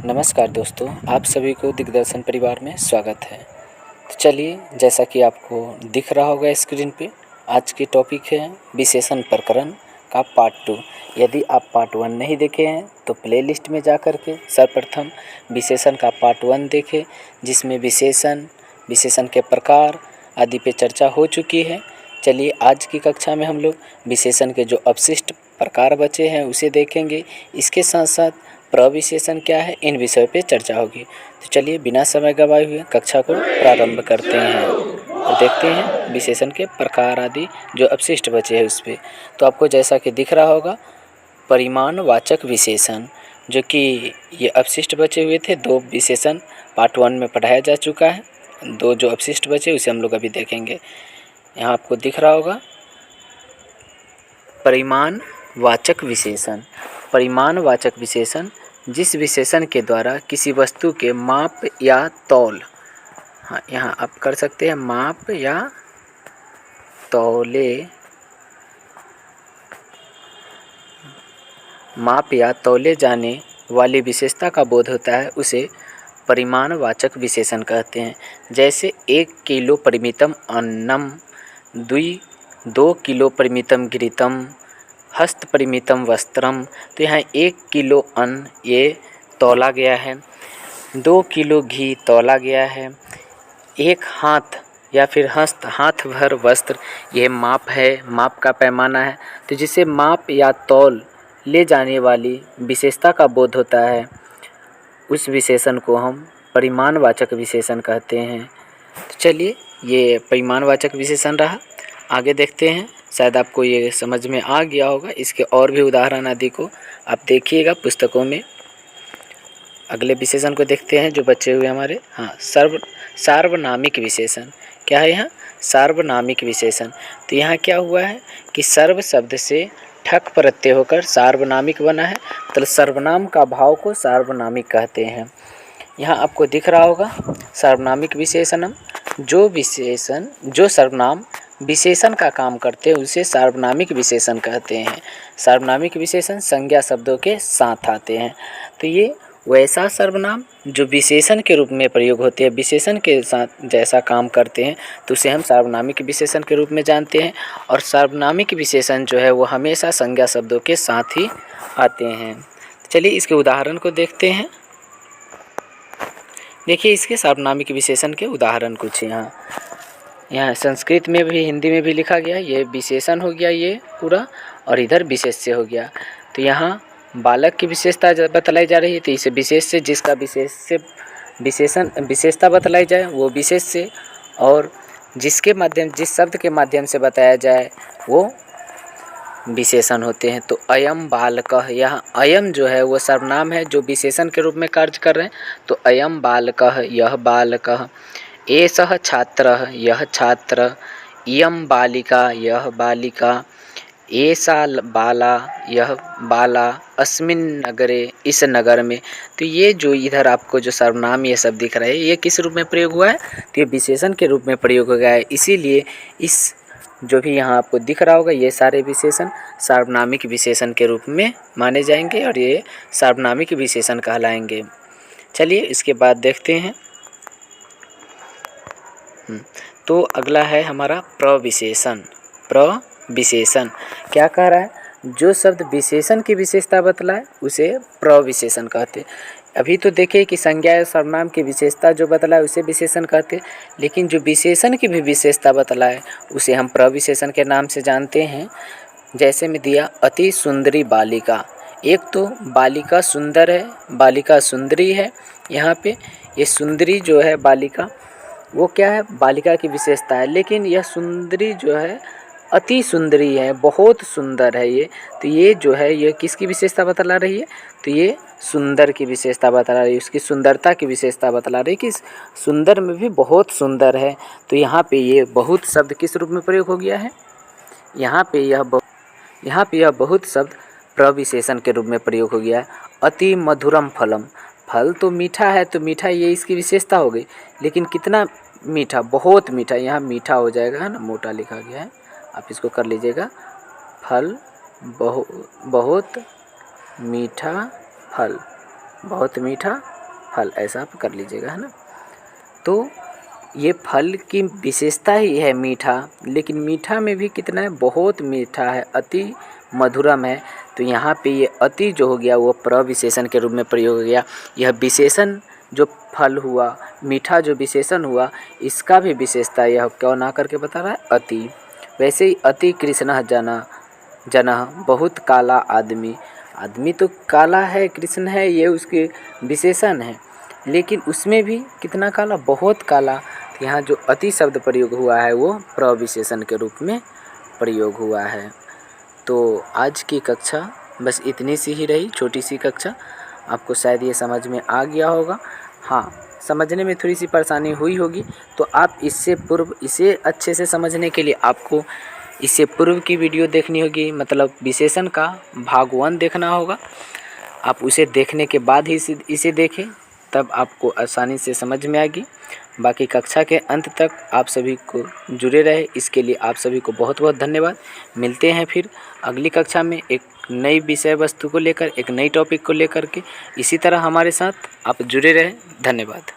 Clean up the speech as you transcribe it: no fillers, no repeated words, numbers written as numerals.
नमस्कार दोस्तों, आप सभी को दिग्दर्शन परिवार में स्वागत है। तो चलिए, जैसा कि आपको दिख रहा होगा स्क्रीन पे, आज की टॉपिक है विशेषण प्रकरण का पार्ट 2। यदि आप पार्ट 1 नहीं देखे हैं तो प्लेलिस्ट में जाकर के सर्वप्रथम विशेषण का पार्ट 1 देखें, जिसमें विशेषण के प्रकार आदि पे चर्चा हो चुकी है। चलिए, आज की कक्षा में हम लोग विशेषण के जो अवशिष्ट प्रकार बचे हैं उसे देखेंगे। इसके साथ साथ प्रविशेषण क्या है, इन विषयों पे चर्चा होगी। तो चलिए, बिना समय गवाए हुए कक्षा को प्रारंभ करते हैं और देखते हैं विशेषण के प्रकार आदि जो अवशिष्ट बचे हैं उस पर। तो आपको जैसा कि दिख रहा होगा, परिमाणवाचक विशेषण, जो कि ये अवशिष्ट बचे हुए थे। 2 विशेषण पार्ट 1 में पढ़ाया जा चुका है। 2 जो अवशिष्ट बचे उसे हम लोग अभी देखेंगे। यहाँ आपको दिख रहा होगा परिमाणवाचक विशेषण। परिमाणवाचक विशेषण जिस विशेषण के द्वारा किसी वस्तु के माप या तौल, यहाँ आप कर सकते हैं माप या तौले जाने वाली विशेषता का बोध होता है, उसे परिमाणवाचक विशेषण कहते हैं। जैसे 1 किलो परिमितम अन्नम, 2 किलो परिमितम घृतम, हस्त परिमितम वस्त्रम। तो यहाँ 1 किलो अन्न ये तौला गया है, 2 किलो घी तौला गया है, 1 हाथ या फिर हाथ भर वस्त्र यह माप है, माप का पैमाना है। तो जिसे माप या तौल ले जाने वाली विशेषता का बोध होता है, उस विशेषण को हम परिमाणवाचक विशेषण कहते हैं। तो चलिए, ये परिमाणवाचक विशेषण रहा। आगे देखते हैं, शायद आपको ये समझ में आ गया होगा। इसके और भी उदाहरण आदि को आप देखिएगा पुस्तकों में। अगले विशेषण को देखते हैं जो बचे हुए हमारे। सार्वनामिक विशेषण क्या है यहाँ? सार्वनामिक विशेषण। तो यहाँ क्या हुआ है कि सर्व शब्द से ठक प्रत्यय होकर सार्वनामिक बना है, तो सर्वनाम का भाव को सार्वनामिक कहते हैं। यहाँ आपको दिख रहा होगा सार्वनामिक विशेषणम, जो सर्वनाम विशेषण का काम करते हैं उसे सार्वनामिक विशेषण कहते हैं। सार्वनामिक विशेषण संज्ञा शब्दों के साथ आते हैं। तो ये वैसा सर्वनाम जो विशेषण के रूप में प्रयोग होते हैं, विशेषण के साथ जैसा काम करते हैं, तो उसे हम सार्वनामिक विशेषण के रूप में जानते हैं। और सार्वनामिक विशेषण जो है वो हमेशा संज्ञा शब्दों के साथ ही आते हैं। चलिए, इसके उदाहरण को देखते हैं। देखिए, इसके सार्वनामिक विशेषण के उदाहरण कुछ यहाँ संस्कृत में भी हिंदी में भी लिखा गया। ये विशेषण हो गया ये पूरा, और इधर विशेष्य हो गया। तो यहाँ बालक की विशेषता बतलाई जा रही है, तो इसे विशेष से जिसका विशेषता बतलाई जाए वो विशेष से, और जिस शब्द के माध्यम से बताया जाए वो विशेषण होते हैं। तो अयम बालकः, यहाँ अयम जो है वो सर्वनाम है जो विशेषण के रूप में कार्य कर रहे हैं। तो अयम बालकः, यह बालकः, एषः छात्रः, यह छात्र, इयं बालिका, यह बालिका, एषा बाला, यह बाला, अस्मिन् नगरे, इस नगर में। तो ये जो इधर आपको जो सर्वनाम ये सब दिख रहा है, ये किस रूप में प्रयोग हुआ है? तो ये विशेषण के रूप में प्रयोग हो गया है। इसीलिए इस जो भी यहाँ आपको दिख रहा होगा, ये सारे विशेषण सार्वनामिक विशेषण के रूप में माने जाएंगे और ये सार्वनामिक विशेषण कहलाएंगे। चलिए, इसके बाद देखते हैं। तो अगला है हमारा प्रविशेषण। प्रविशेषण क्या कह रहा है? जो शब्द विशेषण की विशेषता बतलाए उसे प्रविशेषण कहते हैं। अभी तो देखिए कि संज्ञा या सर्वनाम की विशेषता जो बतलाए उसे विशेषण कहते हैं, लेकिन जो विशेषण की भी विशेषता बतलाए उसे हम प्रविशेषण के नाम से जानते हैं। जैसे में दिया अति सुंदरी बालिका। एक तो बालिका सुंदर है, बालिका सुंदरी है। यहाँ पे ये सुंदरी जो है बालिका, वो क्या है? बालिका की विशेषता है। लेकिन यह सुंदरी जो है अति सुंदरी है, बहुत सुंदर है ये। तो ये जो है ये किसकी विशेषता बतला रही है? तो ये सुंदर की विशेषता बतला रही है, उसकी सुंदरता की विशेषता बतला रही है कि सुंदर में भी बहुत सुंदर है। तो यहाँ पे ये बहुत शब्द किस रूप में प्रयोग हो गया है? यहाँ पे यह बहुत शब्द प्रविशेषण के रूप में प्रयोग हो गया है। अति मधुरम फलम, फल तो मीठा है, तो मीठा ये इसकी विशेषता हो गई। लेकिन कितना मीठा? बहुत मीठा। यहाँ मीठा हो जाएगा, है ना, मोटा लिखा गया है, आप इसको कर लीजिएगा। फल बहुत मीठा, फल बहुत मीठा फल, ऐसा आप कर लीजिएगा, है ना। तो ये फल की विशेषता ही है मीठा, लेकिन मीठा में भी कितना है, बहुत मीठा है, अति मधुरम है। तो यहाँ पे ये अति जो हो गया वो प्रविशेषण के रूप में प्रयोग हो गया। यह विशेषण जो फल हुआ, मीठा जो विशेषण हुआ, इसका भी विशेषता यह कौन आकर के बता रहा है, अति। वैसे ही अति कृष्णः जनः, बहुत काला आदमी, आदमी तो काला है, कृष्ण है, ये उसके विशेषण है, लेकिन उसमें भी कितना काला, बहुत काला। तो यहाँ जो अति शब्द प्रयोग हुआ है वो प्रविशेषण के रूप में प्रयोग हुआ है। तो आज की कक्षा बस इतनी सी ही रही, छोटी सी कक्षा। आपको शायद ये समझ में आ गया होगा। हाँ, समझने में थोड़ी सी परेशानी हुई होगी, तो आप इससे पूर्व इसे अच्छे से समझने के लिए आपको इससे पूर्व की वीडियो देखनी होगी, मतलब विशेषण का भाग 1 देखना होगा। आप उसे देखने के बाद ही इसे देखें, तब आपको आसानी से समझ में आएगी। बाकी कक्षा के अंत तक आप सभी को जुड़े रहे, इसके लिए आप सभी को बहुत बहुत धन्यवाद। मिलते हैं फिर अगली कक्षा में एक नई विषय वस्तु को लेकर, एक नई टॉपिक को लेकर के। इसी तरह हमारे साथ आप जुड़े रहें। धन्यवाद।